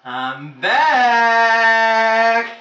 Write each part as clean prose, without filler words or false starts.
I'm back!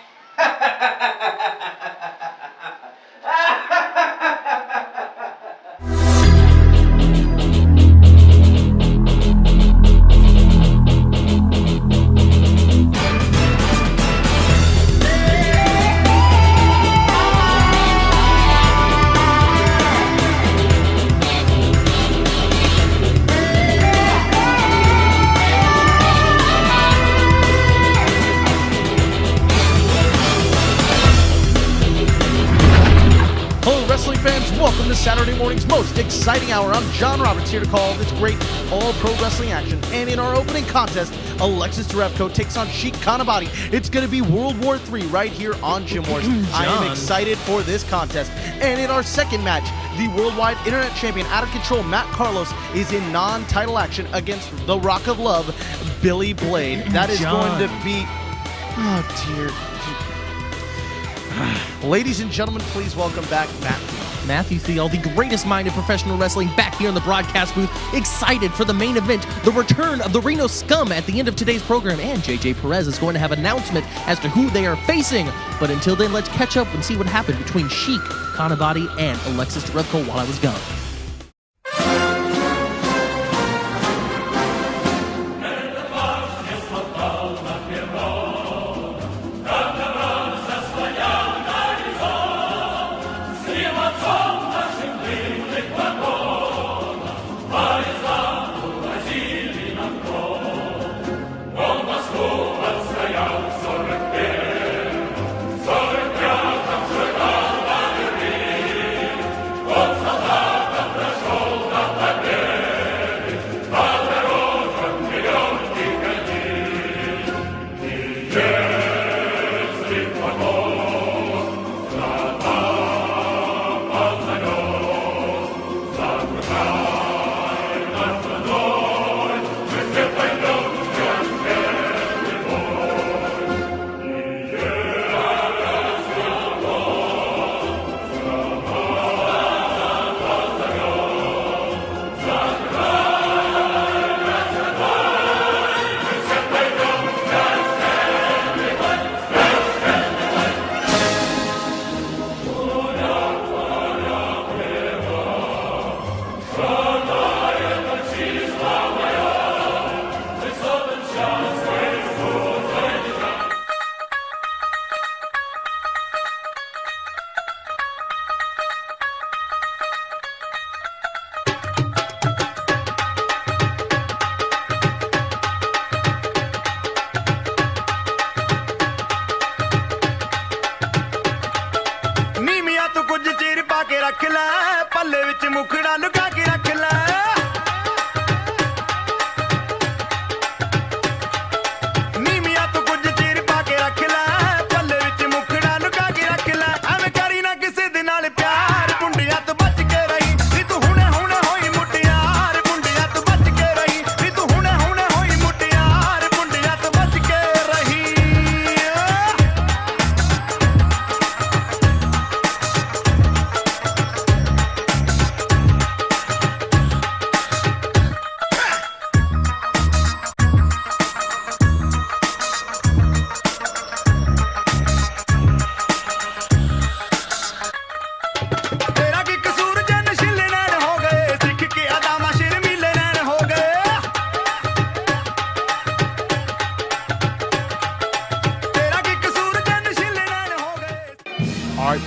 Welcome to Saturday morning's most exciting hour. I'm John Roberts, here to call this great all-pro wrestling action. And in our opening contest, Alexis Darevko takes on Sheik Abadi. It's going to be World War III right here on Gym Wars. I am excited for this contest. And in our second match, the worldwide internet champion, out of control, Matt Carlos, is in non-title action against the Rock of Love, Billy Blade. That is going to be... Oh, dear. Ladies and gentlemen, please welcome back Matthew Thiel, the greatest mind in professional wrestling, back here in the broadcast booth, excited for the main event, the return of the Reno Scum at the end of today's program, and JJ Perez is going to have an announcement as to who they are facing. But until then, let's catch up and see what happened between Sheik, Abadi, and Alexis Darevko while I was gone.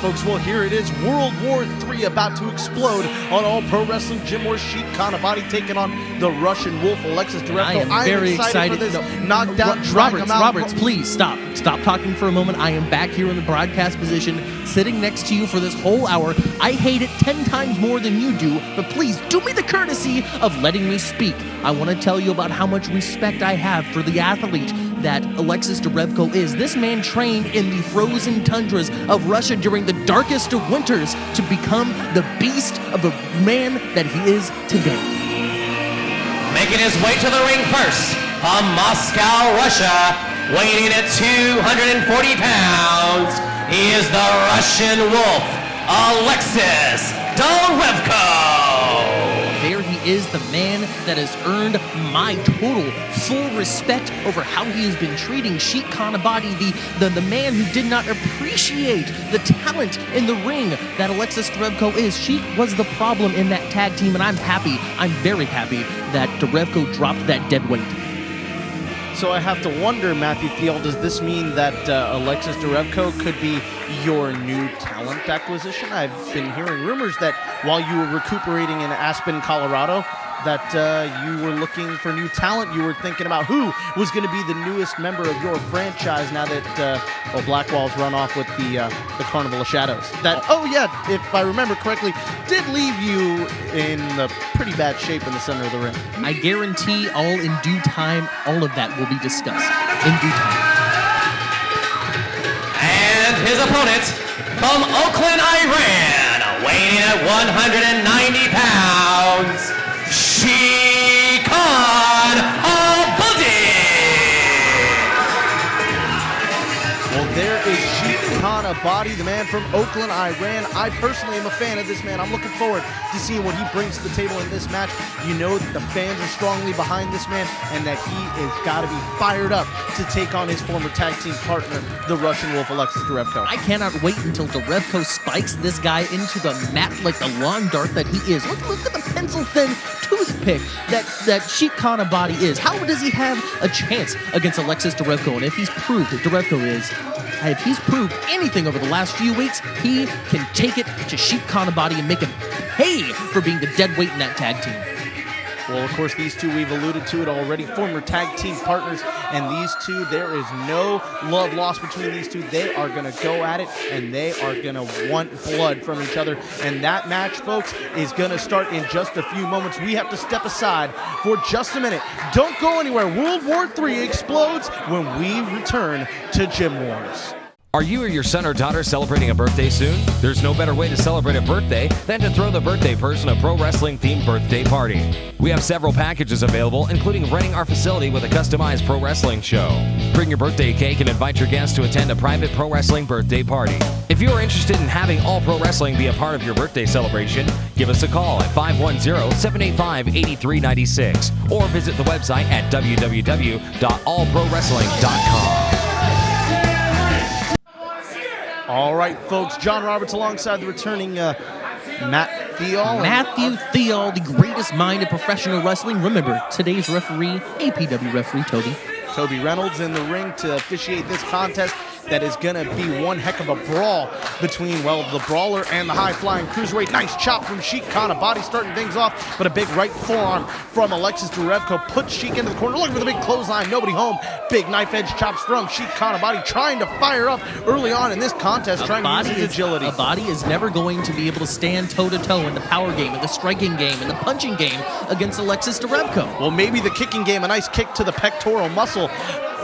Folks, well, here it is, World War III about to explode on All Pro Wrestling. Gym Wars, Sheik Abadi taking on the Russian Wolf, Alexis Darevko. I am very excited for this knockdown. Roberts, please stop talking for a moment. I am back here in the broadcast position, sitting next to you for this whole hour. I hate it 10 times more than you do, but please do me the courtesy of letting me speak. I want to tell you about how much respect I have for the athlete that Alexis Darevko is. This man trained in the frozen tundras of Russia during the darkest of winters to become the beast of a man that he is today. Making his way to the ring first, from Moscow, Russia, weighing in at 240 pounds, he is the Russian Wolf, Alexis Darevko. There he is the man that has earned my total full respect over how he has been treating Sheik Abadi, the man who did not appreciate the talent in the ring that Alexis Darevko is. Sheik was the problem in that tag team, and I'm very happy that Darevko dropped that dead weight. So I have to wonder, Matthew Thiel, does this mean that Alexis Darevko could be your new talent acquisition? I've been hearing rumors that while you were recuperating in Aspen, Colorado, that you were looking for new talent. You were thinking about who was going to be the newest member of your franchise now that Blackwall's run off with the Carnival of Shadows. That, oh yeah, if I remember correctly, did leave you in a pretty bad shape in the center of the ring. I guarantee all in due time, all of that will be discussed in due time. And his opponent from Oakland, Iran, weighing in at 190 pounds, Sheik Abadi. Well, there is Sheik Abadi, the man from Oakland, Iran. I personally am a fan of this man. I'm looking forward to seeing what he brings to the table in this match. You know that the fans are strongly behind this man and that he has got to be fired up to take on his former tag team partner, the Russian Wolf, Alexis Darevko. I cannot wait until Darevko spikes this guy into the mat like the lawn dart that he is. Look at the pencil-thin toothpick that Sheik Abadi is. How does he have a chance against Alexis Darevko? And if he's proved anything over the last few weeks, he can take it to Sheik Abadi and make him pay for being the dead weight in that tag team. Well, of course, these two, we've alluded to it already, former tag team partners, and these two, there is no love lost between these two. They are going to go at it, and they are going to want blood from each other, and that match, folks, is going to start in just a few moments. We have to step aside for just a minute. Don't go anywhere. World War III explodes when we return to Gym Wars. Are you or your son or daughter celebrating a birthday soon? There's no better way to celebrate a birthday than to throw the birthday person a pro wrestling-themed birthday party. We have several packages available, including renting our facility with a customized pro wrestling show. Bring your birthday cake and invite your guests to attend a private pro wrestling birthday party. If you are interested in having All Pro Wrestling be a part of your birthday celebration, give us a call at 510-785-8396 or visit the website at www.allprowrestling.com. All right, folks, John Roberts alongside the returning Matt Thiel. Matthew Thiel, the greatest mind in professional wrestling. Remember, today's referee, APW referee Toby Reynolds in the ring to officiate this contest that is going to be one heck of a brawl between, well, the Brawler and the high-flying cruiserweight. Nice chop from Sheik Abadi starting things off, but a big right forearm from Alexis Darevko puts Sheik into the corner, looking for the big clothesline, nobody home. Big knife-edge chops from Sheik Abadi, trying to fire up early on in this contest, trying to use his agility. Abadi is never going to be able to stand toe-to-toe in the power game, in the striking game, in the punching game against Alexis Darevko. Well, maybe the kicking game, a nice kick to the pectoral muscle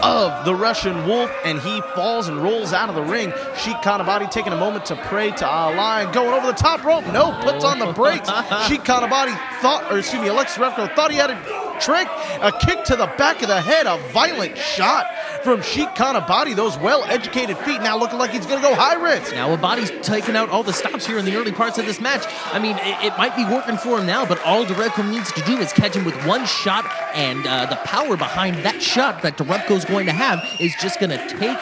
of the Russian Wolf, and he falls and rolls out of the ring. Sheik Abadi taking a moment to pray to Allah and going over the top rope. No, puts on the brakes. Sheik Abadi Alexis Darevko thought he had a trick. A kick to the back of the head, a violent shot from Sheik Abadi. Those well-educated feet now looking like he's going to go high risk. Now Abadi's taking out all the stops here in the early parts of this match. I mean, it might be working for him now, but all Darevko needs to do is catch him with one shot, and the power behind that shot that Darevko's going to have is just going to take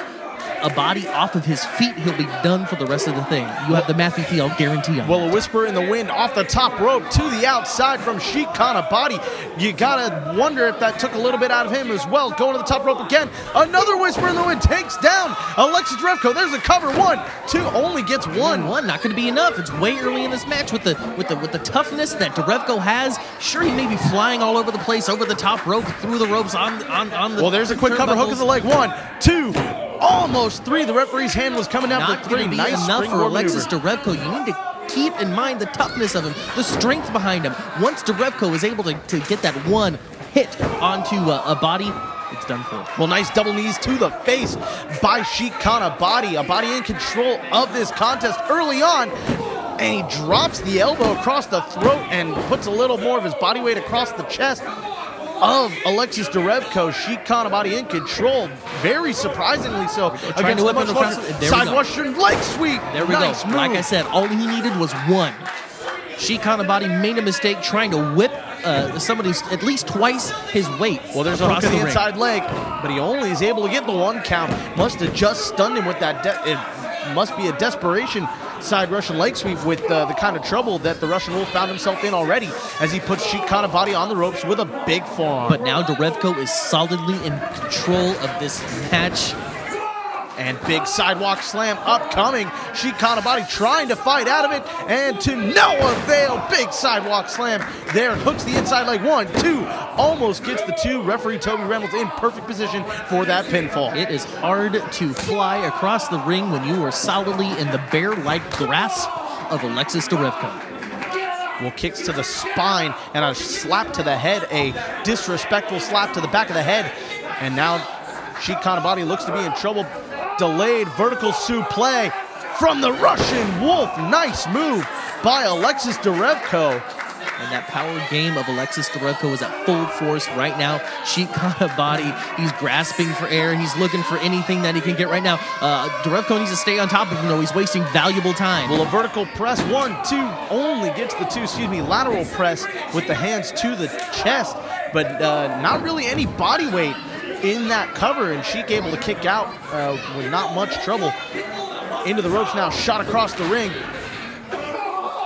Abadi off of his feet. He'll be done for the rest of the thing. You have the Matthew Thiel guarantee on Well, that. a whisper in the wind off the top rope to the outside from Sheik Abadi. You gotta wonder if that took a little bit out of him as well. Going to the top rope again. Another whisper in the wind takes down Alexis Darevko. There's a cover. 1, 2, only gets one. Not going to be enough. It's way early in this match with the toughness that Darevko has. Sure, he may be flying all over the place, over the top rope, through the ropes on the. Well, there's a quick cover hook of the leg. 1, 2. Almost 3. The referee's hand was coming down for 3. Nice enough for Alexis Darevko. You need to keep in mind the toughness of him, the strength behind him. Once Darevko is able to get that one hit onto Abadi, it's done for. Well, nice double knees to the face by Sheik Abadi. Abadi in control of this contest early on. And he drops the elbow across the throat and puts a little more of his body weight across the chest of Alexis Darevko. Sheik Abadi in control, very surprisingly so. Trying to whip him across. Side Western leg sweep. There we nice go. Move. Like I said, all he needed was one. Sheik Abadi made a mistake trying to whip somebody who's at least twice his weight. Well, there's a hook across to the ring. inside leg, but he only is able to get the 1 count. Must have just stunned him with that. It must be a desperation side Russian leg sweep with the kind of trouble that the Russian Wolf found himself in already as he puts Sheik Kanabati on the ropes with a big forearm. But now Darevko is solidly in control of this match. And big sidewalk slam upcoming. Sheik Kanabati trying to fight out of it, and to no avail. Big sidewalk slam there. Hooks the inside leg. 1, 2. Almost gets the 2. Referee Toby Reynolds in perfect position for that pinfall. It is hard to fly across the ring when you are solidly in the bear-like grasp of Alexis Darevko. Well, kicks to the spine and a slap to the head. A disrespectful slap to the back of the head. And now Sheik Kanabati looks to be in trouble. Delayed vertical suplex from the Russian Wolf. Nice move by Alexis Darevko. And that power game of Alexis Darevko is at full force right now. Sheik Kanabati, he's grasping for air. He's looking for anything that he can get right now. Darevko needs to stay on top of him, though. He's wasting valuable time. Well, a vertical press, 1, 2, only gets the 2, lateral press with the hands to the chest, but not really any body weight in that cover, and Sheik able to kick out with not much trouble. Into the ropes now, shot across the ring.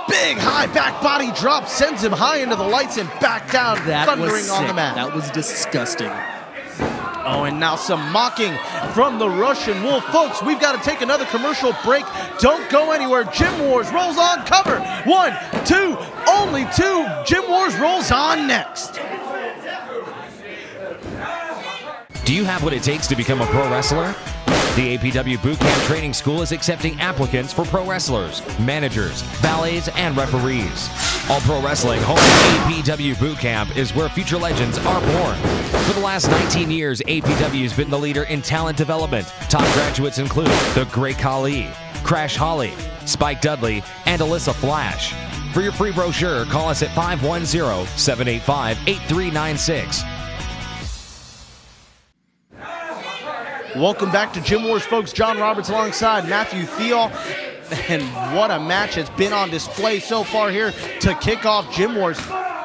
Big high back body drop, sends him high into the lights and back down, thundering on the mat. That was disgusting. Oh, and now some mocking from the Russian Wolf. Folks, we've got to take another commercial break. Don't go anywhere. Gym Wars rolls on. Cover. 1, 2, only 2. Gym Wars rolls on next. Do you have what it takes to become a pro wrestler? The APW Bootcamp Training School is accepting applicants for pro wrestlers, managers, valets, and referees. All Pro Wrestling home APW Bootcamp is where future legends are born. For the last 19 years, APW has been the leader in talent development. Top graduates include The Great Khali, Crash Holly, Spike Dudley, and Alyssa Flash. For your free brochure, call us at 510-785-8396. Welcome back to Gym Wars, folks. John Roberts alongside Matthew Thiel. And what a match has been on display so far here to kick off Gym Wars.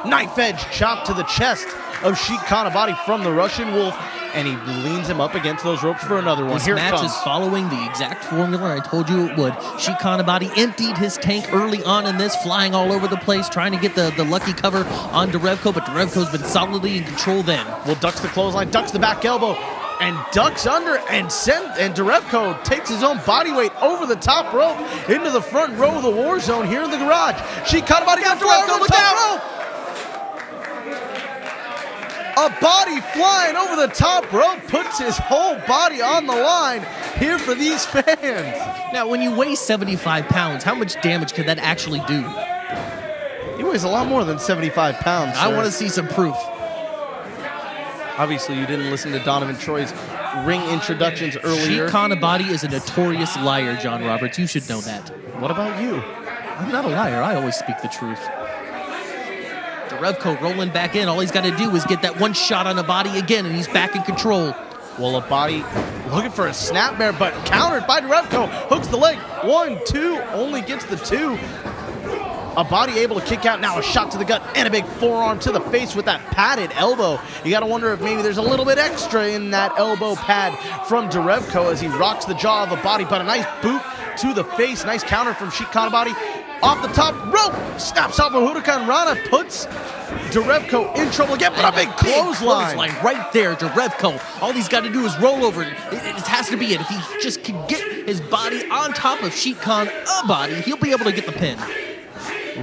Knife edge chop to the chest of Sheik Kanabati from the Russian Wolf, and he leans him up against those ropes for another one. This match is following the exact formula I told you it would. Sheik Kanabati emptied his tank early on in this, flying all over the place, trying to get the lucky cover on Darevko, but Darevko's been solidly in control then. Well, ducks the clothesline, ducks the back elbow, and ducks under, and Darevko takes his own body weight over the top rope into the front row of the war zone here in the garage. Sheik Kanabati got Darevko, look out! Abadi flying over the top rope, puts his whole body on the line here for these fans. Now, when you weigh 75 pounds, how much damage could that actually do? He weighs a lot more than 75 pounds, sir. I want to see some proof. Obviously, you didn't listen to Donovan Troy's ring introductions earlier. Sheik Kanabati is a notorious liar, John Roberts. You should know that. What about you? I'm not a liar. I always speak the truth. Darevko rolling back in. All he's got to do is get that one shot on Abadi again, and he's back in control. Well, Abadi looking for a snapmare, but countered by Darevko. Hooks the leg. 1, 2, only gets the 2. Abadi able to kick out. Now a shot to the gut and a big forearm to the face with that padded elbow. You got to wonder if maybe there's a little bit extra in that elbow pad from Darevko as he rocks the jaw of Abadi, but a nice boot to the face. Nice counter from Sheik Kanabati. Off the top rope, snaps off a Huracan Rana, puts Darevko in trouble again, but a big clothesline. Right there, Darevko. All he's got to do is roll over. It has to be it. If he just can get his body on top of Sheik Kanabati, he'll be able to get the pin.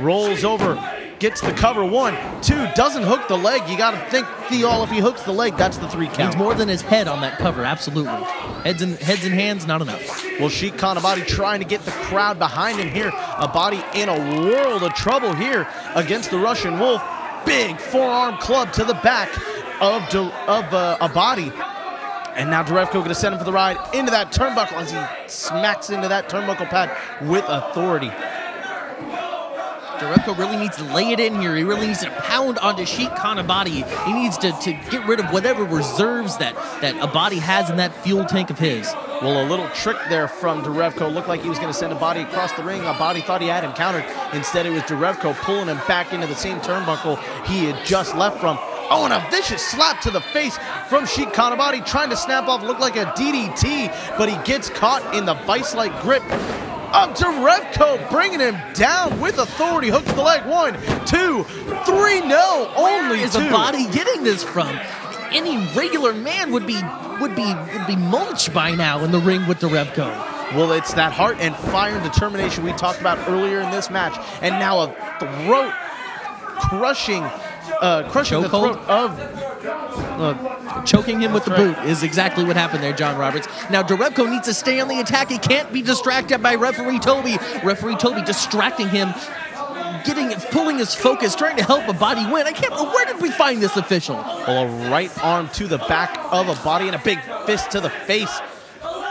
Rolls over, gets the cover. 1, 2, doesn't hook the leg. You got to think, Thiol, if he hooks the leg, that's the 3 count. Needs more than his head on that cover, absolutely. Heads and hands, not enough. Well, Sheik Kanabati trying to get the crowd behind him here. Abadi in a world of trouble here against the Russian Wolf. Big forearm club to the back of Abadi. And now Darevko going to send him for the ride into that turnbuckle as he smacks into that turnbuckle pad with authority. Darevko really needs to lay it in here. He really needs to pound onto Sheik Kanabati. He needs to get rid of whatever reserves that Abadi has in that fuel tank of his. Well, a little trick there from Darevko. Looked like he was going to send Abadi across the ring. Abadi thought he had him countered. Instead, it was Darevko pulling him back into the same turnbuckle he had just left from. Oh, and a vicious slap to the face from Sheik Abadi, trying to snap off, looked like a DDT, but he gets caught in the vice-like grip of Darevko, bringing him down with authority. Hook to the leg. 1, 2, 3. No, only 2. Where is Abadi getting this from? Any regular man would be mulched by now in the ring with Darevko. Well, it's that heart and fire and determination we talked about earlier in this match, and now a throat crushing the throat of choking him with the boot is exactly what happened there, John Roberts. Now Darevko needs to stay on the attack. He can't be distracted by referee Toby. Referee Toby distracting him, pulling his focus, trying to help Abadi win. Where did we find this official? Well, a right arm to the back of Abadi and a big fist to the face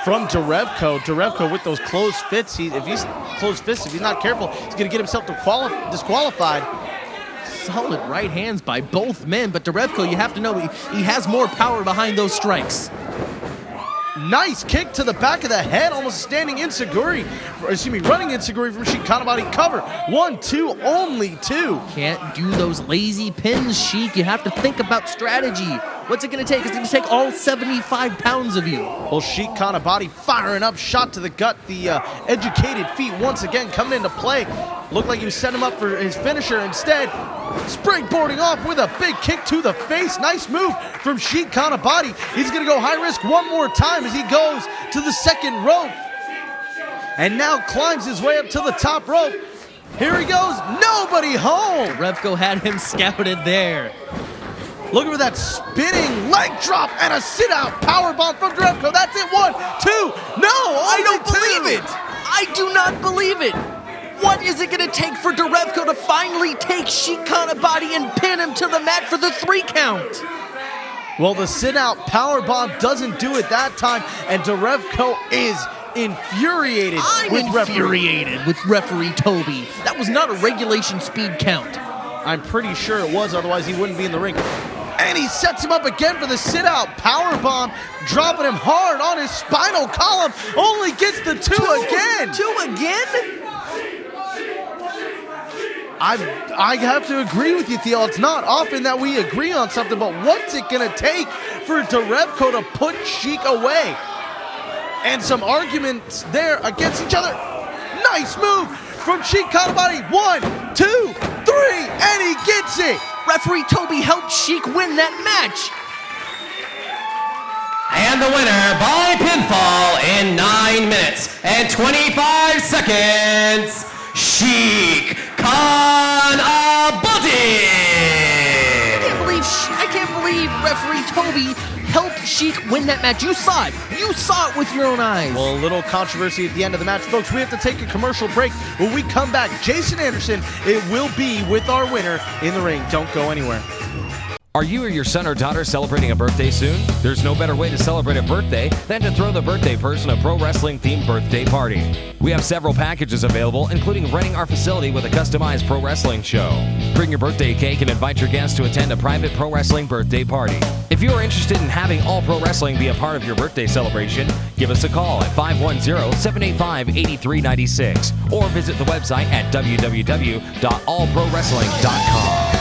from Darevko. Darevko with those closed fists. If he's not careful, he's going to get himself disqualified. Solid right hands by both men, but Darevko, you have to know, he has more power behind those strikes. Nice kick to the back of the head, almost standing running Inseguri from Sheik Abadi. Cover. 1, 2, only 2. Can't do those lazy pins, Sheik. You have to think about strategy. What's it going to take? It's going to take all 75 pounds of you. Well, Sheik Abadi firing up, shot to the gut. The educated feet once again coming into play. Looked like he was setting him up for his finisher. Instead, springboarding off with a big kick to the face. Nice move from Sheik Abadi. He's going to go high risk one more time as he goes to the second rope. And now climbs his way up to the top rope. Here he goes. Nobody home. Darevko had him scouted there. Looking for that spinning leg drop and a sit-out powerbomb from Darevko. That's it. 1, 2. No, I don't believe it. I do not believe it. What is it going to take for Darevko to finally take Sheik Abadi and pin him to the mat for the 3 count? Well, the sit-out powerbomb doesn't do it that time, and Darevko is infuriated. with referee Toby. That was not a regulation speed count. I'm pretty sure it was, otherwise he wouldn't be in the ring. And he sets him up again for the sit-out powerbomb, dropping him hard on his spinal column. Only gets the 2 again. 2 again? I have to agree with you, Theo. It's not often that we agree on something, but what's it going to take for Darevko to put Sheik away? And some arguments there against each other. Nice move from Sheik Abadi. 1, 2, 3, and he gets it. Referee Toby helped Sheik win that match. And the winner by pinfall in 9 minutes and 25 seconds, Sheik Abadi. I can't believe referee Toby helped Sheik win that match. You saw it. You saw it with your own eyes. Well, a little controversy at the end of the match. Folks, we have to take a commercial break. When we come back, Jason Anderson, it will be with our winner in the ring. Don't go anywhere. Are you or your son or daughter celebrating a birthday soon? There's no better way to celebrate a birthday than to throw the birthday person a pro wrestling themed birthday party. We have several packages available, including renting our facility with a customized pro wrestling show. Bring your birthday cake and invite your guests to attend a private pro wrestling birthday party. If you are interested in having All Pro Wrestling be a part of your birthday celebration, give us a call at 510-785-8396 or visit the website at www.allprowrestling.com.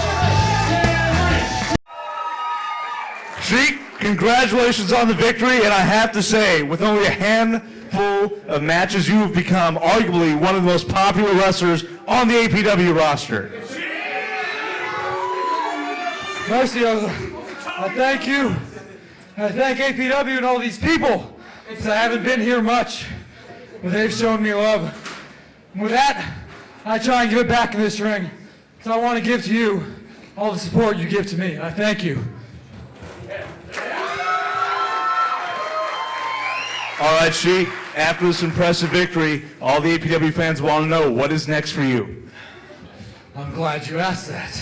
Sheik, congratulations on the victory, and I have to say, with only a handful of matches, you have become arguably one of the most popular wrestlers on the APW roster. Mercy, I thank you. I thank APW and all these people, because I haven't been here much, but they've shown me love. And with that, I try and give it back in this ring, so I want to give to you all the support you give to me. I thank you. All right, Sheik, after this impressive victory, all the APW fans want to know, what is next for you? I'm glad you asked that.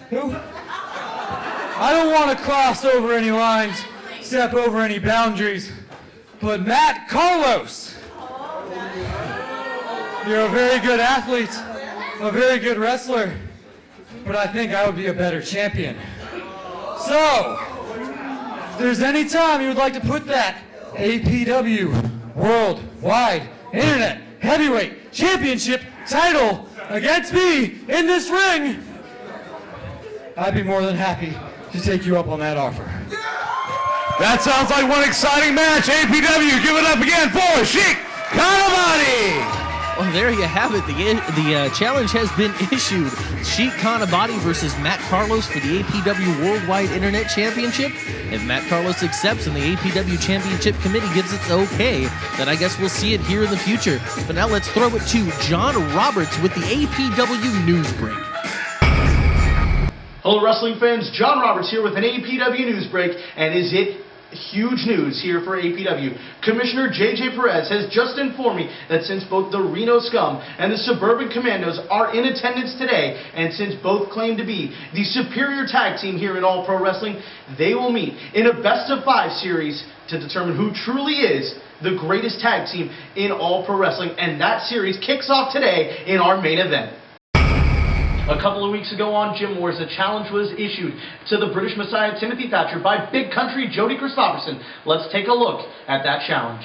Who? I don't want to cross over any lines, step over any boundaries, but Matt Carlos. You're a very good athlete, a very good wrestler, but I think I would be a better champion. So, if there's any time you would like to put that APW Worldwide Internet Heavyweight Championship title against me in this ring, I'd be more than happy to take you up on that offer. That sounds like one exciting match. APW, give it up again for Sheik Abadi. Well, there you have it. The challenge has been issued. Sheik Abadi versus Matt Carlos for the APW Worldwide Internet Championship. If Matt Carlos accepts and the APW Championship Committee gives its okay, then I guess we'll see it here in the future. But now let's throw it to John Roberts with the APW News Break. Hello, wrestling fans. John Roberts here with an APW News Break, and is it huge news here for APW. Commissioner JJ Perez has just informed me that since both the Reno Scum and the Suburban Commandos are in attendance today, and since both claim to be the superior tag team here in All Pro Wrestling, they will meet in a best-of-5 series to determine who truly is the greatest tag team in All Pro Wrestling, and that series kicks off today in our main event. A couple of weeks ago on Gym Wars, a challenge was issued to the British Messiah Timothy Thatcher by Big Country Jody Christopherson. Let's take a look at that challenge.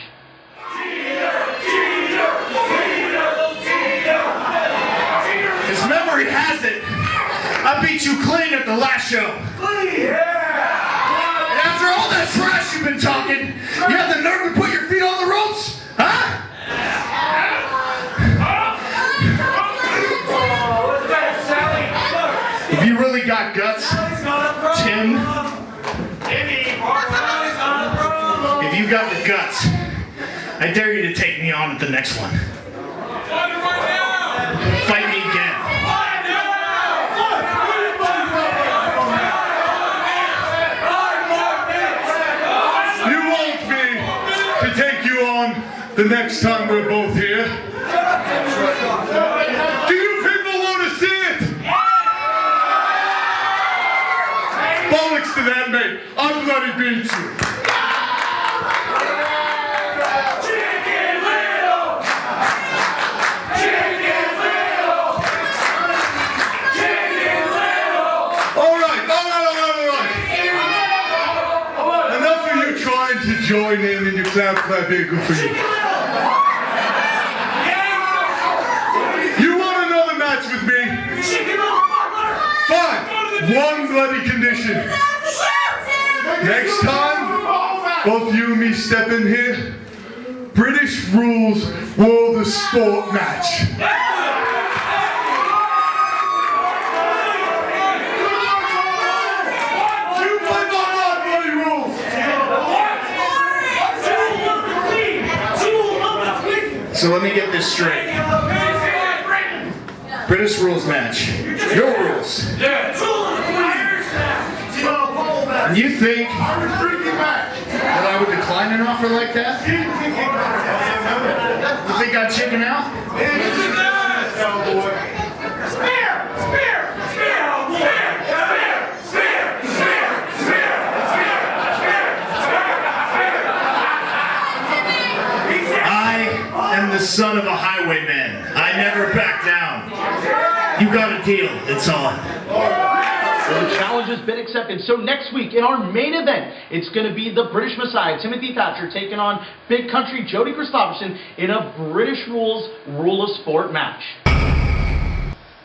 His memory has it. I beat you clean at the last show. Clean! Yeah! And after all that trash you've been talking, you have the nerve to put your feet on the ropes? Huh? If you really got guts, Tim, if you got the guts, I dare you to take me on at the next one. Fight me again. You want me to take you on the next time we're both here? Do you people want to see it? Bollocks to that, mate. I bloody beat you. Chicken Little! Chicken Little! Chicken Little! All right. Enough of you trying to join in your clap being good for you. You want another match with me? Fine. One bloody condition. Next time, both you and me step in here, British rules World of Sport match. You play by my bloody rules. So let me get this straight. British rules match. Your rules. And you think that I would decline an offer like that? You think I'd chicken out? I am the son of a highwayman. I never back down. You got a deal. It's on. Well, the challenge has been accepted. So next week in our main event, it's going to be the British Messiah, Timothy Thatcher, taking on Big Country Jody Christopherson in a British Rules Rule of Sport match.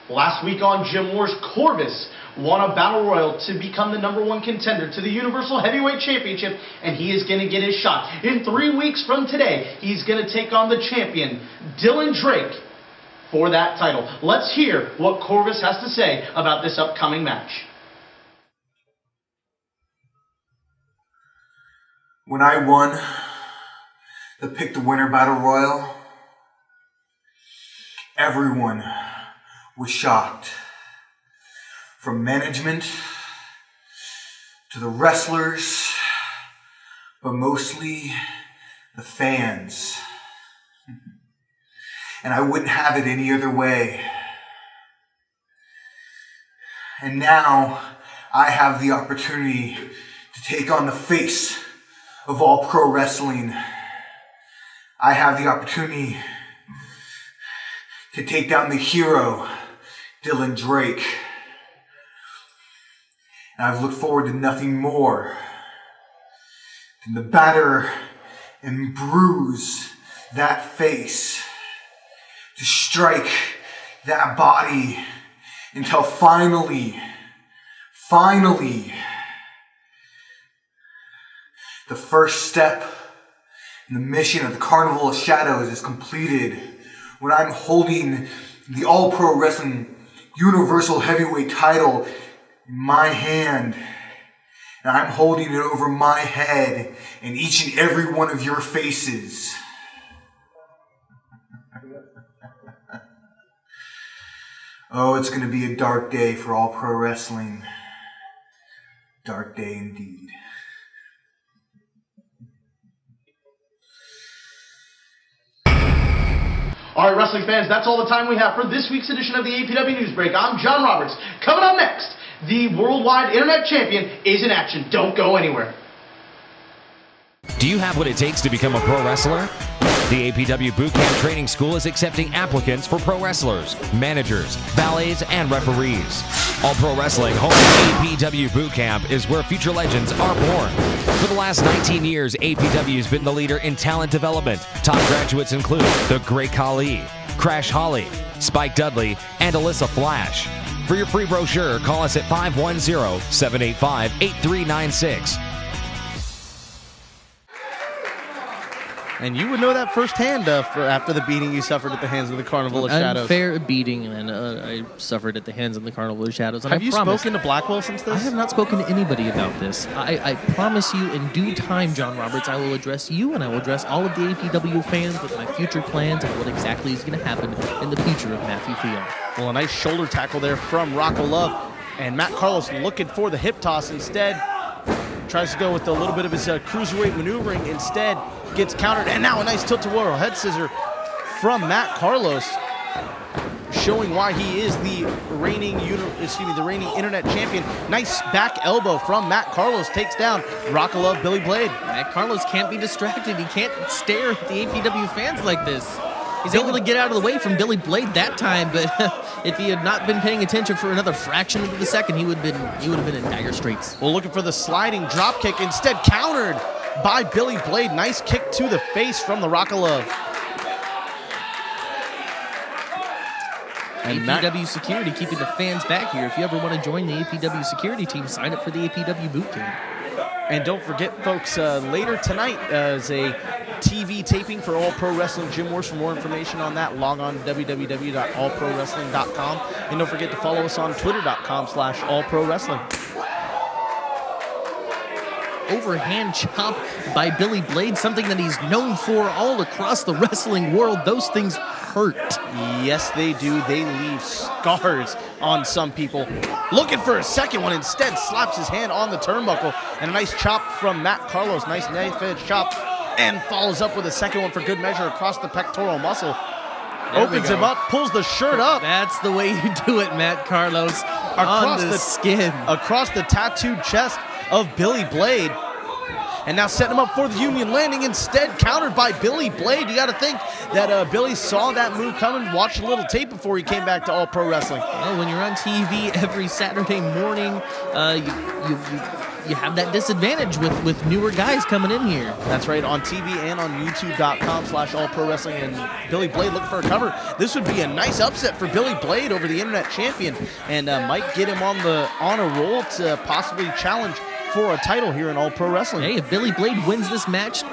Last week on Gym Wars, Corvus won a Battle Royal to become the #1 contender to the Universal Heavyweight Championship, and he is going to get his shot. In 3 weeks from today, he's going to take on the champion, Dylan Drake, for that title. Let's hear what Corvus has to say about this upcoming match. When I won the Pick the Winner Battle Royal, everyone was shocked. From management to the wrestlers, but mostly the fans. And I wouldn't have it any other way. And now I have the opportunity to take on the face of All Pro Wrestling. I have the opportunity to take down the hero, Dylan Drake. And I've looked forward to nothing more than the better and bruise that face, to strike that body until finally, the first step in the mission of the Carnival of Shadows is completed when I'm holding the All Pro Wrestling Universal Heavyweight title in my hand, and I'm holding it over my head and each and every one of your faces. Oh, it's going to be a dark day for All Pro Wrestling. Dark day indeed. All right, wrestling fans, that's all the time we have for this week's edition of the APW News Break. I'm John Roberts. Coming up next, the worldwide internet champion is in action. Don't go anywhere. Do you have what it takes to become a pro wrestler? The APW Bootcamp Training School is accepting applicants for pro wrestlers, managers, valets, and referees. All Pro Wrestling home APW Bootcamp is where future legends are born. For the last 19 years, APW has been the leader in talent development. Top graduates include The Great Khali, Crash Holly, Spike Dudley, and Alyssa Flash. For your free brochure, call us at 510-785-8396. And you would know that firsthand after the beating you suffered at the hands of the Carnival of Shadows. Unfair beating, and I suffered at the hands of the Carnival of Shadows. And Have you spoken to Blackwell since this? I have not spoken to anybody about this. I promise you, in due time, John Roberts, I will address you, and I will address all of the APW fans with my future plans and what exactly is going to happen in the future of Matthew Theo. Well, a nice shoulder tackle there from Rocco Love. And Matt Carlos looking for the hip toss instead. Tries to go with a little bit of his cruiserweight maneuvering. Instead, gets countered. And now a nice tilt-a-whirl head scissor from Matt Carlos, showing why he is the reigning internet champion. Nice back elbow from Matt Carlos. Takes down Rocco Love, Billy Blade. Matt Carlos can't be distracted. He can't stare at the APW fans like this. He's able to get out of the way from Billy Blade that time, but if he had not been paying attention for another fraction of a second, he would have been in dire straits. Well, looking for the sliding drop kick, instead countered by Billy Blade. Nice kick to the face from the Rocco Love. And APW Security keeping the fans back here. If you ever want to join the APW Security team, sign up for the APW Bootcamp. And don't forget, folks, later tonight is a TV taping for All Pro Wrestling Gym Wars. For more information on that, log on to www.allprowrestling.com. And don't forget to follow us on twitter.com/allprowrestling. Overhand chop by Billy Blade, something that he's known for all across the wrestling world. Those things hurt. Yes, they do. They leave scars on some people. Looking for a second one, instead slaps his hand on the turnbuckle. And a nice chop from Matt Carlos. Nice knife edge chop. And follows up with a second one for good measure across the pectoral muscle. Opens him up, pulls the shirt up. That's the way you do it, Matt Carlos. Across on the skin. Across the tattooed chest of Billy Blade. And now setting him up for the Union landing, instead countered by Billy Blade. You got to think that Billy saw that move coming, watched a little tape before he came back to All Pro Wrestling. Well, when you're on TV every Saturday morning, you have that disadvantage with newer guys coming in here. That's right, on TV and on youtube.com/allprowrestling. And Billy Blade looking for a cover. This would be a nice upset for Billy Blade over the internet champion, and might get him on a roll to possibly challenge for a title here in All Pro Wrestling. Hey, if Billy Blade wins a match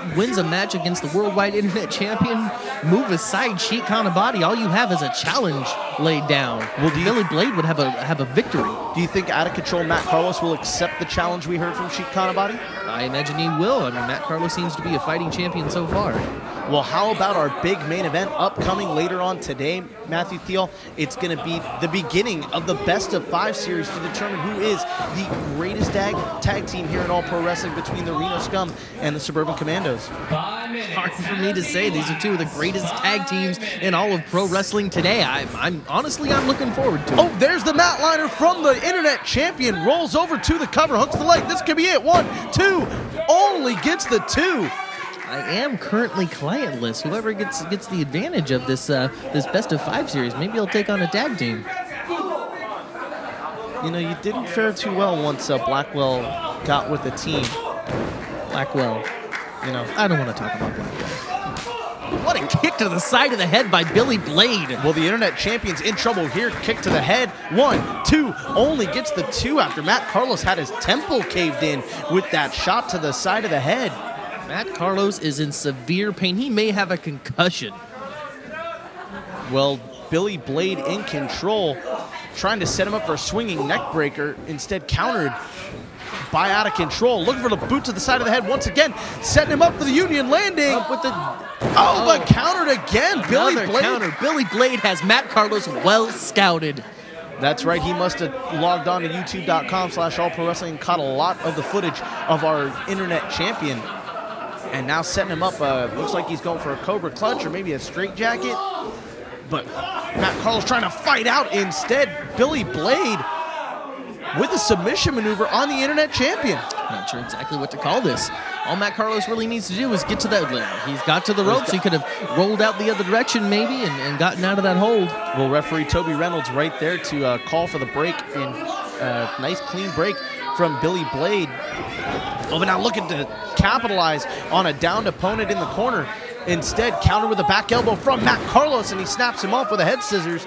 against the worldwide internet champion, move aside Sheik Abadi, all you have is a challenge laid down. Well, Billy Blade would have a victory. Do you think out of control Matt Carlos will accept the challenge we heard from Sheik Abadi? I imagine he will. I mean, Matt Carlos seems to be a fighting champion so far. Well, how about our big main event upcoming later on today, Matthew Thiel? It's going to be the beginning of the best of 5 series to determine who is the greatest tag team here in All Pro Wrestling between the Reno Scum and the Suburban Commandos. Hard for me to say. These are two of the greatest tag teams in all of pro wrestling today. I'm honestly looking forward to it. Oh, there's the mat liner from the internet champion. Rolls over to the cover, hooks the leg. This could be it. 1, 2. Only gets the 2. I am currently clientless. Whoever gets the advantage of this this best of 5 series, maybe he'll take on a tag team. You know, you didn't fare too well once Blackwell got with the team. Blackwell. You know, I don't want to talk about Blackwell. What a kick to the side of the head by Billy Blade. well, the internet champion's in trouble here. Kick to the head. 1, 2. Only gets the 2 after Matt Carlos had his temple caved in with that shot to the side of the head. Matt Carlos is in severe pain. He may have a concussion. Well, Billy Blade in control, trying to set him up for a swinging neck breaker, instead countered by Out of Control. Looking for the boot to the side of the head once again, setting him up for the Union landing. Up with the but countered again. Billy another Blade. counter. Billy Blade has Matt Carlos well scouted. That's right. He must have logged on to youtube.com/allprowrestling and caught a lot of the footage of our internet champion. And now setting him up. Looks like he's going for a Cobra Clutch or maybe a straight jacket. But Matt Carlos trying to fight out instead. Billy Blade with a submission maneuver on the internet champion. Not sure exactly what to call this. All Matt Carlos really needs to do is get to that. He's got to the ropes. He could have rolled out the other direction maybe and gotten out of that hold. Well, referee Toby Reynolds right there to call for the break, and nice clean break from Billy Blade. Oh, but now looking to capitalize on a downed opponent in the corner. Instead, counter with a back elbow from Matt Carlos, and he snaps him off with a head scissors.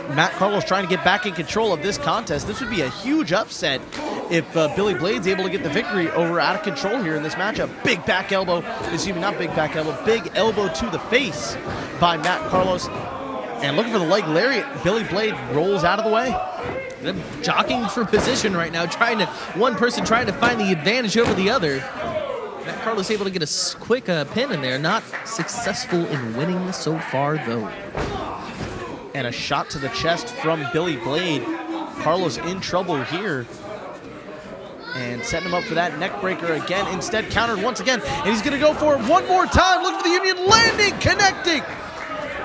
Matt Carlos trying to get back in control of this contest. This would be a huge upset if Billy Blade's able to get the victory over Out of Control here in this matchup. Big back elbow, excuse me, not big back elbow, big elbow to the face by Matt Carlos. And looking for the leg lariat, Billy Blade rolls out of the way. They're jockeying for position right now, one person trying to find the advantage over the other. Matt Carlos able to get a quick pin in there. Not successful in winning so far, though. And a shot to the chest from Billy Blade. Carlos in trouble here. And setting him up for that neck breaker again. Instead, countered once again. And he's going to go for it one more time. Look for the Union landing, connecting.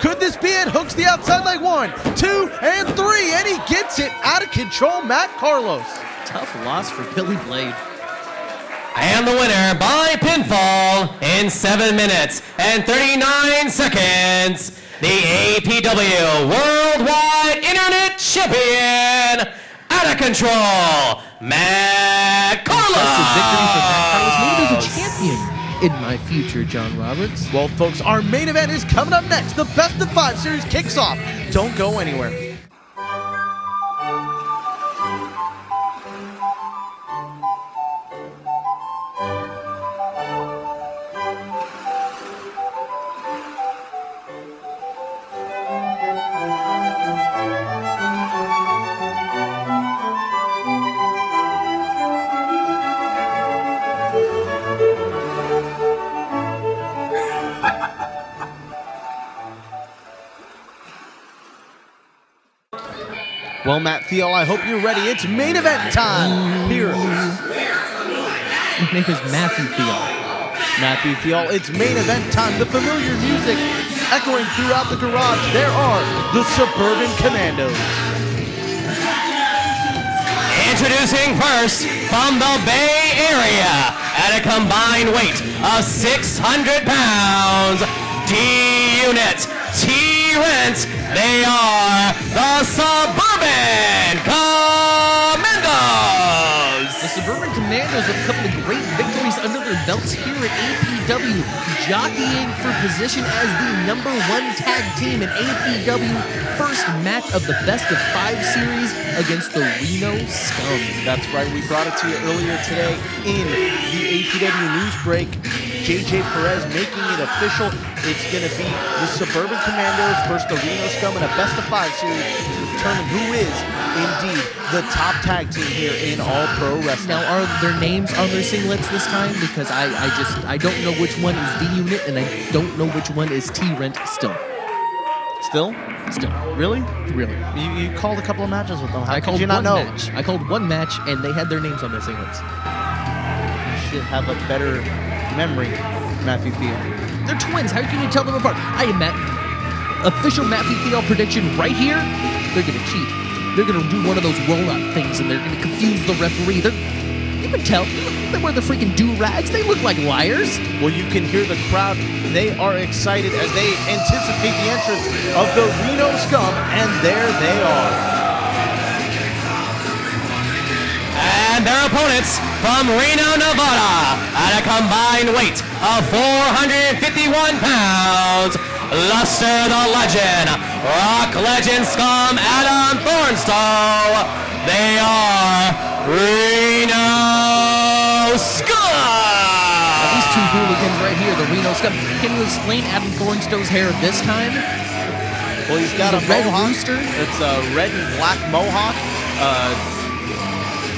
Could this be it? Hooks the outside leg. 1, 2, and 3. And he gets it. Out of Control, Matt Carlos. Tough loss for Billy Blade. And the winner by pinfall in 7 minutes and 39 seconds, the APW Worldwide Internet Champion, Out of Control, Matt Carlos. Impressive victory for Matt Carlos. Maybe there's a champion in my future, John Roberts. Well, folks, our main event is coming up next. The Best of 5 series kicks off. Don't go anywhere. Well, Matt Thiel, I hope you're ready. It's main event time here. His name is Matthew Thiel. Matthew Thiel, it's main event time. The familiar music echoing throughout the garage. There are the Suburban Commandos. Introducing first from the Bay Area at a combined weight of 600 pounds, D-Unit, T-Rent, they are the Suburban Commandos! The Suburban Commandos with a couple of great victories under their belts here at APW, jockeying for position as the #1 tag team in APW first match of the Best of 5 series against the Reno Scum. That's right, we brought it to you earlier today in the APW News Break. JJ Perez making it official. It's going to be the Suburban Commandos versus the Reno Scum in a Best of 5 series to determine who is indeed the top tag team here in All Pro Wrestling. Now, are their names on their singlets this time? Because I don't know which one is D-Unit and I don't know which one is T-Rent still. Still? Still. Really? Really. You called a couple of matches with them. How I could called you not one know? match. I called one match and they had their names on their singlets. You should have a better memory, Matthew Thiel. They're twins. How can you tell them apart? I am Matt. Official Matthew Thiel prediction right here. They're going to cheat. They're going to do one of those roll-up things and they're going to confuse the referee. You can tell. They wear the freaking do-rags. They look like liars. Well, you can hear the crowd. They are excited as they anticipate the entrance of the Reno Scum, and there they are. And their opponents from Reno, Nevada, at a combined weight of 451 pounds, Luster the Legend, Rock Legend Scum, Adam Thornstow. They are Reno Scum. These two hooligans right here, the Reno Scum. Can you explain Adam Thornstow's hair this time? Well, he's got a red mohawk. rooster. It's a red and black mohawk,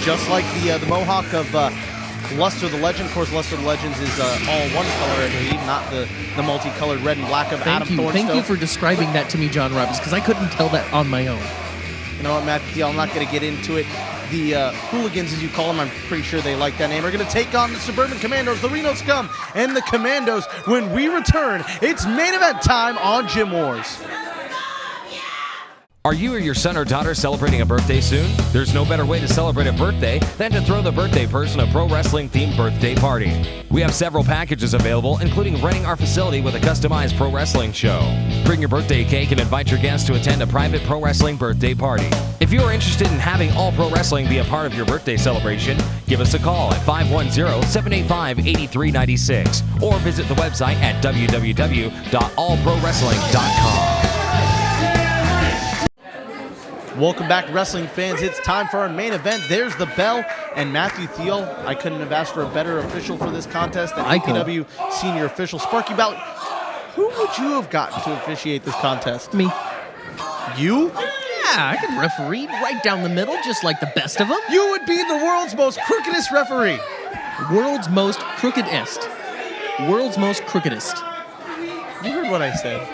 just like the mohawk of Luster the Legend. Of course, Luster the Legends is all one color, I believe, not the multicolored red and black of Adam Thornstow. Thank you for describing that to me, John Roberts, because I couldn't tell that on my own. You know what, Matt? I'm not going to get into it. The hooligans, as you call them, I'm pretty sure they like that name, are going to take on the Suburban Commandos, the Reno Scum, and the Commandos. When we return, it's main event time on Gym Wars. Are you or your son or daughter celebrating a birthday soon? There's no better way to celebrate a birthday than to throw the birthday person a pro wrestling themed birthday party. We have several packages available, including renting our facility with a customized pro wrestling show. Bring your birthday cake and invite your guests to attend a private pro wrestling birthday party. If you are interested in having all pro wrestling be a part of your birthday celebration, give us a call at 510-785-8396 or visit the website at www.allprowrestling.com. Welcome back, wrestling fans. It's time for our main event. There's the bell, and Matthew Thiel. I couldn't have asked for a better official for this contest than APW senior official Sparky Ballard. Who would you have gotten to officiate this contest? Me. You? Yeah, I could referee right down the middle, just like the best of them. You would be the world's most crookedest referee. World's most crookedest. World's most crookedest. You heard what I said.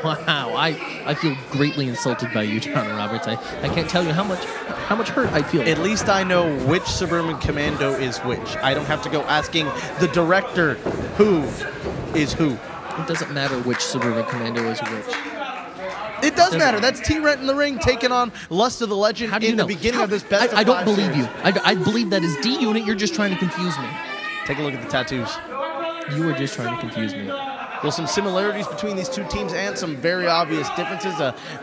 Wow, I feel greatly insulted by you, John Roberts. I can't tell you how much hurt I feel. At least I know which Suburban Commando is which. I don't have to go asking the director who is who. It doesn't matter which Suburban Commando is which. It does matter. That's T-Rent in the ring taking on Luster the Legend in the beginning of this best of I don't five believe series. you. I believe that is D-Unit. You're just trying to confuse me. Take a look at the tattoos. You are just trying to confuse me. Well, some similarities between these two teams and some very obvious differences.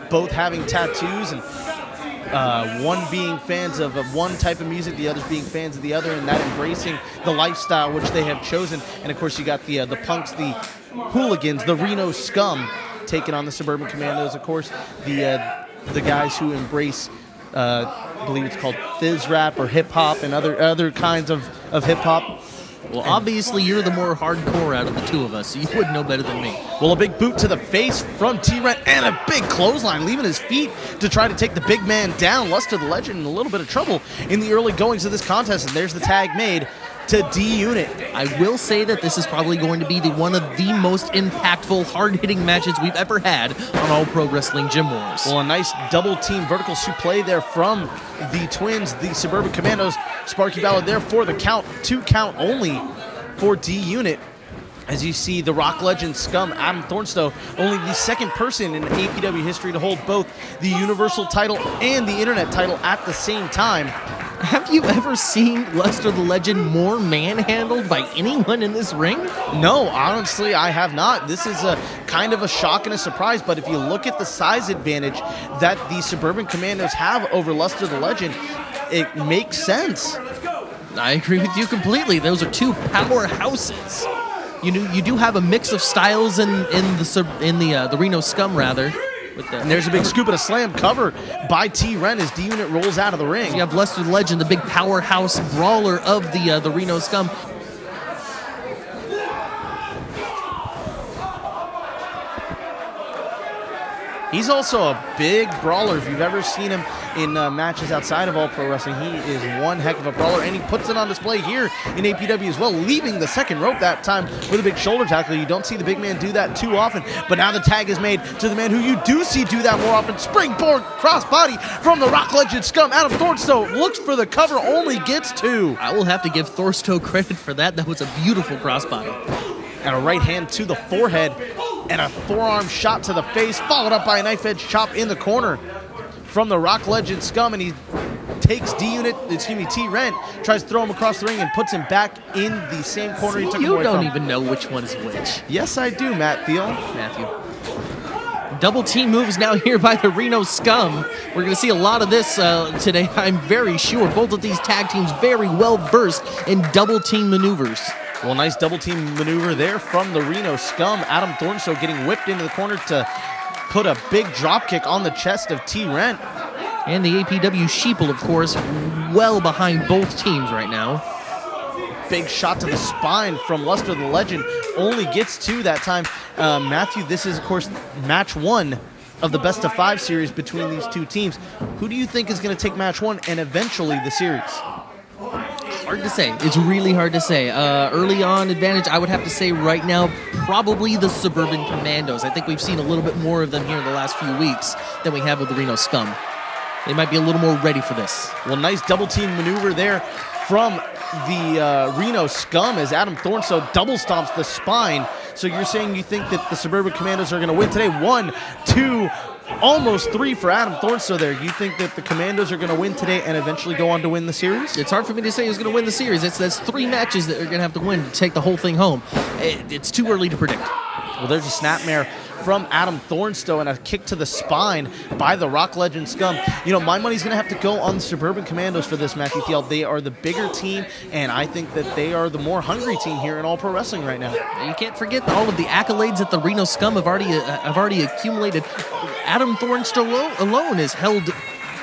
Both having tattoos and one being fans of one type of music, the others being fans of the other, and that embracing the lifestyle which they have chosen. And of course, you got the punks, the hooligans, the Reno Scum, taking on the Suburban Commandos. Of course, the guys who embrace, I believe it's called fizz rap or hip hop and other kinds of hip hop. Well, obviously, you're the more hardcore out of the two of us, so you would know better than me. Well, a big boot to the face from T-Rent and a big clothesline, leaving his feet to try to take the big man down. Luster the Legend in a little bit of trouble in the early goings of this contest, and there's the tag made to D-Unit. I will say that this is probably going to be one of the most impactful, hard-hitting matches we've ever had on All Pro Wrestling Gym Wars. Well, a nice double-team vertical suplex there from the Twins, the Suburban Commandos. Sparky Ballard there for the count, 2 count only for D-Unit. As you see, the Rock Legend Scum, Adam Thornstow, only the second person in APW history to hold both the Universal title and the Internet title at the same time. Have you ever seen Luster the Legend more manhandled by anyone in this ring? No, honestly, I have not. This is a kind of a shock and a surprise, but if you look at the size advantage that the Suburban Commandos have over Luster the Legend, it makes sense. I agree with you completely. Those are two powerhouses. You do have a mix of styles in the Reno Scum rather. And there's a big scoop and a slam cover by T-Ren as D-Unit rolls out of the ring. So you have Luster the Legend, the big powerhouse brawler of the Reno Scum. He's also a big brawler. If you've ever seen him in matches outside of All Pro Wrestling, he is one heck of a brawler, and he puts it on display here in APW as well, leaving the second rope that time with a big shoulder tackle. You don't see the big man do that too often, but now the tag is made to the man who you do see do that more often. Springboard crossbody from the Rock Legend Scum. Adam Thornstow looks for the cover, only gets 2. I will have to give Thornstow credit for that. That was a beautiful crossbody. And a right hand to the forehead and a forearm shot to the face, followed up by a knife edge chop in the corner from the Rock Legend Scum, and he takes T-Rent, tries to throw him across the ring and puts him back in the same corner he took him away from. You don't even know which one is which. Yes, I do, Matthew. Double team moves now here by the Reno Scum. We're going to see a lot of this today, I'm very sure. Both of these tag teams very well versed in double team maneuvers. Well, nice double team maneuver there from the Reno Scum. Adam Thornstow getting whipped into the corner to put a big drop kick on the chest of T-Rent. And the APW Sheeple, of course, well behind both teams right now. Big shot to the spine from Luster the Legend. Only gets 2 that time. Matthew, this is, of course, match 1 of the best of 5 series between these two teams. Who do you think is going to take match 1 and eventually the series? Hard to say. It's really hard to say. Early on advantage, I would have to say right now, probably the Suburban Commandos. I think we've seen a little bit more of them here in the last few weeks than we have with the Reno Scum. They might be a little more ready for this. Well, nice double team maneuver there from the Reno Scum as Adam Thornstow double stomps the spine. So you're saying you think that the Suburban Commandos are going to win today? 1, 2, almost 3 for Adam Thornstow there. You think that the Commandos are going to win today and eventually go on to win the series? It's hard for me to say who's going to win the series. That's 3 matches that they're going to have to win to take the whole thing home. It's too early to predict. Well, there's a snapmare from Adam Thornstow and a kick to the spine by the Rock Legend Scum. You know, my money's going to have to go on the Suburban Commandos for this match, ETL. They are the bigger team, and I think that they are the more hungry team here in All Pro Wrestling right now. You can't forget all of the accolades that the Reno Scum have already accumulated. Adam Thornstow alone has held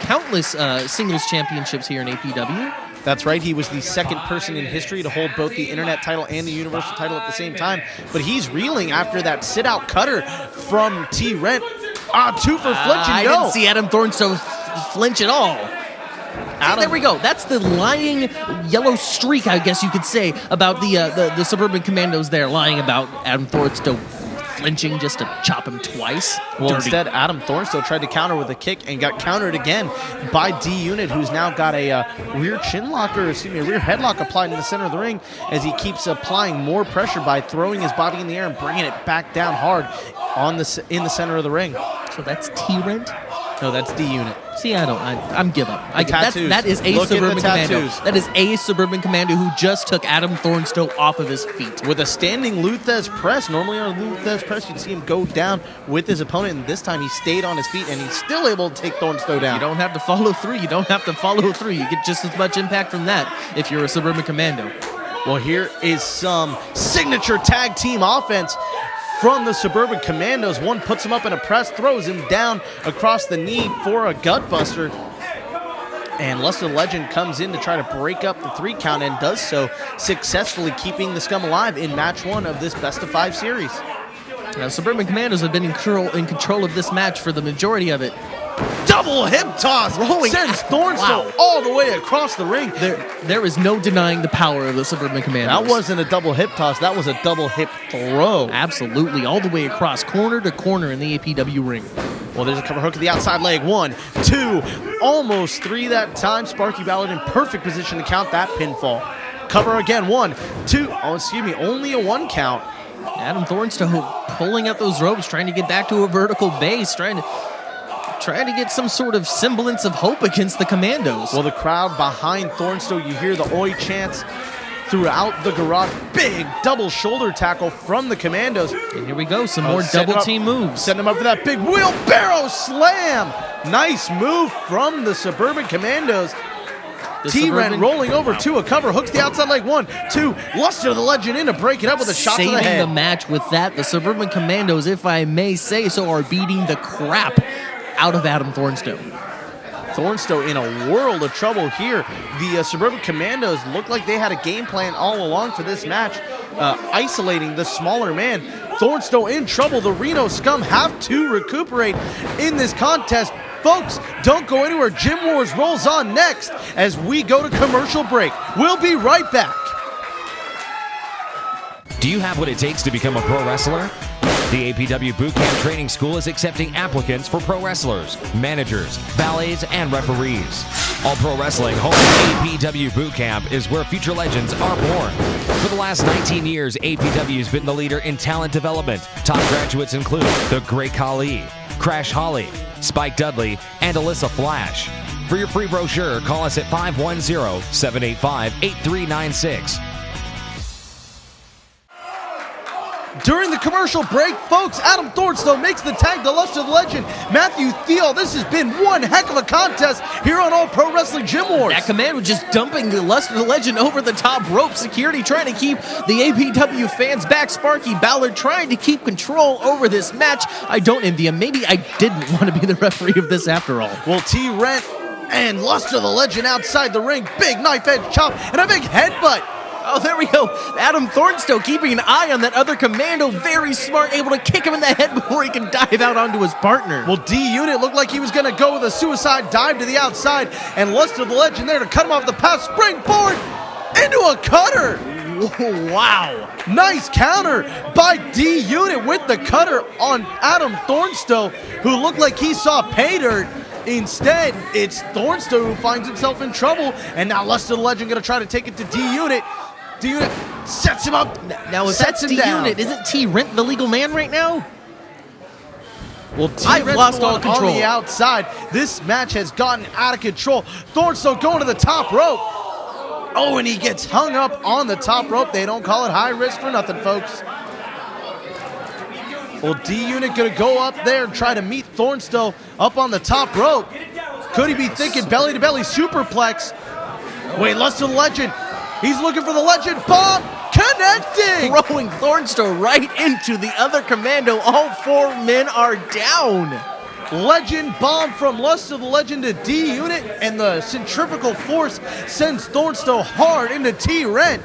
countless singles championships here in APW. That's right. He was the second person in history to hold both the Internet title and the Universal title at the same time. But he's reeling after that sit-out cutter from T-Rent. 2 for flinch and I didn't see Adam Thornstow flinch at all. There we go. That's the lying yellow streak, I guess you could say, about the Suburban Commandos there, lying about Adam Thornstow flinching just to chop him twice. Well, Dirty. instead, Adam Thornstow tried to counter with a kick and got countered again by D-Unit, who's now got a rear headlock applied in the center of the ring as he keeps applying more pressure by throwing his body in the air and bringing it back down hard in the center of the ring. So that's T-Rent? No, that's D-Unit. See, I'm give up. That is a Look Suburban at the Commando. tattoos. That is a Suburban Commando who just took Adam Thornstow off of his feet. With a standing Luthez press. Normally on a Luthez press, you'd see him go down with his opponent, and this time he stayed on his feet, and he's still able to take Thornstow down. You don't have to follow through. You get just as much impact from that if you're a Suburban Commando. Well, here is some signature tag team offense from the Suburban Commandos. One puts him up in a press, throws him down across the knee for a gutbuster. And Luster Legend comes in to try to break up the 3 count and does so, successfully keeping the Scum alive in match 1 of this best of 5 series. Now, Suburban Commandos have been in control of this match for the majority of it. Double hip toss sends Thornstow all the way across the ring. There is no denying the power of the Suburban Commandos. That wasn't a double hip toss. That was a double hip throw. Absolutely, all the way across, corner to corner in the APW ring. Well, there's a cover hook of the outside leg. 1, 2, almost 3 that time. Sparky Ballard in perfect position to count that pinfall. Cover again. 1, 2. Only a 1 count. Adam Thornstow pulling up those ropes, trying to get back to a vertical base, trying to get some sort of semblance of hope against the Commandos. Well, the crowd behind Thornstow, you hear the oi chants throughout the garage. Big double shoulder tackle from the Commandos. And here we go, some more double team moves. Setting him up for that big wheelbarrow slam. Nice move from the Suburban Commandos. T-Rent rolling over to a cover, hooks the outside leg. 1, 2, Luster the Legend in to break it up with a shot to the head. Saving the match with that. The Suburban Commandos, if I may say so, are beating the crap out of Adam Thornstow. Thornstow in a world of trouble here. The Suburban Commandos look like they had a game plan all along for this match, isolating the smaller man. Thornstow in trouble. The Reno Scum have to recuperate in this contest. Folks, don't go anywhere. Gym Wars rolls on next as we go to commercial break. We'll be right back. Do you have what it takes to become a pro wrestler? The APW Bootcamp Training School is accepting applicants for pro wrestlers, managers, valets, and referees. All Pro Wrestling home APW Bootcamp is where future legends are born. For the last 19 years, APW has been the leader in talent development. Top graduates include The Great Khali, Crash Holly, Spike Dudley, and Alyssa Flash. For your free brochure, call us at 510-785-8396. During the commercial break, folks, Adam Thornstone makes the tag to Luster the Legend. Matthew Thiel, this has been one heck of a contest here on All Pro Wrestling Gym Wars. That command was just dumping the Luster the Legend over the top rope. Security trying to keep the APW fans back. Sparky Ballard trying to keep control over this match. I don't envy him. Maybe I didn't want to be the referee of this after all. Well, T-Rent and Luster the Legend outside the ring. Big knife edge chop and a big headbutt. Oh, there we go. Adam Thornstone keeping an eye on that other commando. Very smart, able to kick him in the head before he can dive out onto his partner. Well, D-Unit looked like he was going to go with a suicide dive to the outside, and Luster the Legend there to cut him off the path. Springboard into a cutter. Whoa, wow. Nice counter by D-Unit with the cutter on Adam Thornstone, who looked like he saw pay dirt. Instead, it's Thornstone who finds himself in trouble, and now Luster the Legend going to try to take it to D-Unit. D-Unit sets him up. Now, if sets that's him down. D-Unit, isn't T-Rent the legal man right now? Well, I've lost all control. On the outside. This match has gotten out of control. Thornstone going to the top rope. Oh, and he gets hung up on the top rope. They don't call it high risk for nothing, folks. Well, D-Unit going to go up there and try to meet Thornstone up on the top rope. Could he be thinking belly-to-belly superplex? Wait, Luster the Legend. He's looking for the Legend bomb. Connecting! Throwing Thornstone right into the other commando. All four men are down. Legend bomb from Luster the Legend to D-Unit, and the centrifugal force sends Thornstone hard into T-Rent.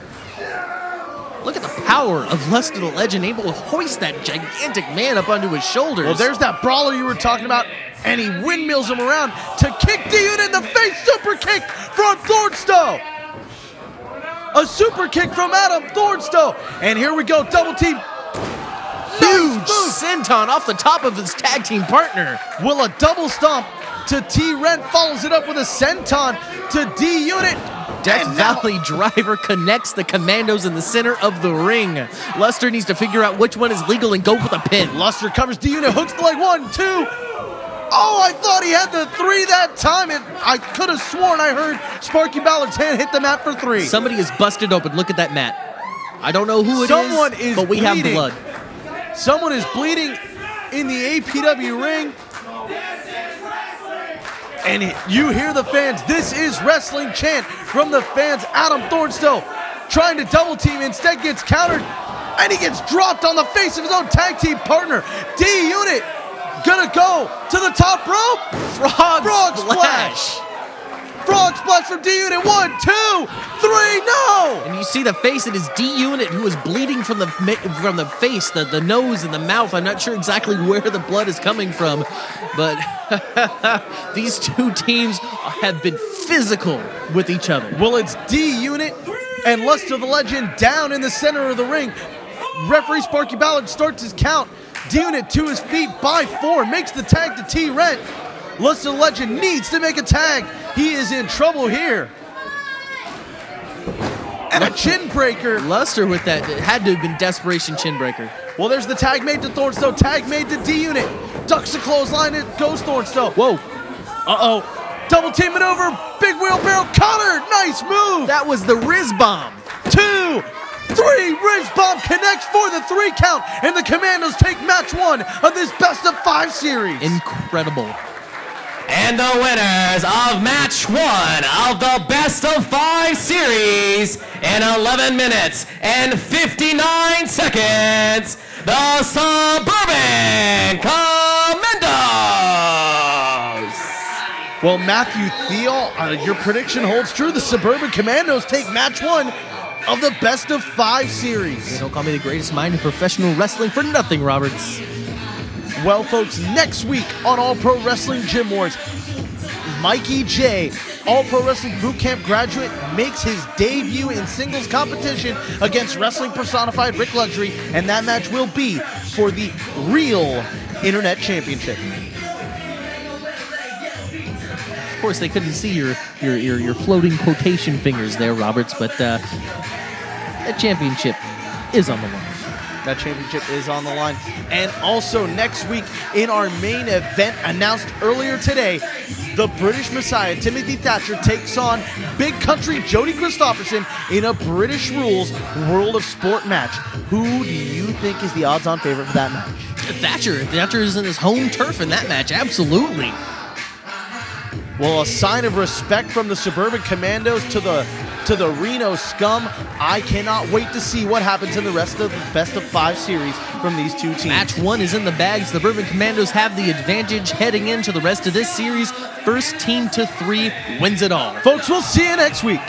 Look at the power of Luster the Legend, able to hoist that gigantic man up onto his shoulders. Well, there's that brawler you were talking about, and he windmills him around to kick D-Unit in the face. Super kick from Thornstone. A super kick from Adam Thornstone. And here we go, double team. Huge senton off the top of his tag team partner. Will a double stomp to T-Rent, follows it up with a senton to D-Unit. Death Valley Driver connects the commandos in the center of the ring. Luster needs to figure out which one is legal and go for the pin. Luster covers D-Unit, hooks the leg, 1, 2. Oh, I thought he had the 3 that time. I could have sworn I heard Sparky Ballard's hand hit the mat for 3. Somebody is busted open. Look at that mat. I don't know who it Someone is, but we have blood. Someone is bleeding in the APW ring. And you hear the fans. This is wrestling chant from the fans. Adam Thornstone trying to double team, instead gets countered, and he gets dropped on the face of his own tag team partner. D-Unit gonna go to the top rope. Frog splash. Frog splash from D-Unit. 1, 2, 3, no! And you see the face, it is D-Unit who is bleeding from the face, the nose and the mouth. I'm not sure exactly where the blood is coming from, but these two teams have been physical with each other. Well, it's D-Unit and Luster the Legend down in the center of the ring. Referee Sparky Ballard starts his count. D-Unit to his feet by 4, makes the tag to T-Rent. Luster the Legend needs to make a tag. He is in trouble here. And a chin breaker. Luster with that, it had to have been desperation chin breaker. Well, there's the tag made to Thornstone, tag made to D-Unit. Ducks the clothesline, it goes Thornstone. Whoa. Uh-oh. Double team it over, big wheelbarrow cutter, nice move. That was the Riz Bomb. 2, 3, Riz Bomb connects for the 3 count, and the Commandos take match 1 of this best of 5 series. Incredible. And the winners of match 1 of the best of 5 series in 11 minutes and 59 seconds, the Suburban Commandos. Well, Matthew Thiel, your prediction holds true. The Suburban Commandos take match 1 of the best of 5 series. They don't call me the greatest mind in professional wrestling for nothing, Roberts. Well, folks, next week on All Pro Wrestling Gym Wars, Mikey J, All Pro Wrestling Boot Camp graduate, makes his debut in singles competition against Wrestling Personified Rick Luxury, and that match will be for the real Internet Championship. Of course, they couldn't see your floating quotation fingers there, Roberts, but that championship is on the line. That championship is on the line. And also next week in our main event announced earlier today, the British Messiah, Timothy Thatcher, takes on Big Country Jody Christopherson in a British Rules World of Sport match. Who do you think is the odds-on favorite for that match? Thatcher is in his home turf in that match, absolutely. Well, a sign of respect from the Suburban Commandos to the Reno Scum. I cannot wait to see what happens in the rest of the best-of-5 series from these two teams. Match 1 is in the bags. The Suburban Commandos have the advantage heading into the rest of this series. First team to 3 wins it all. Folks, we'll see you next week.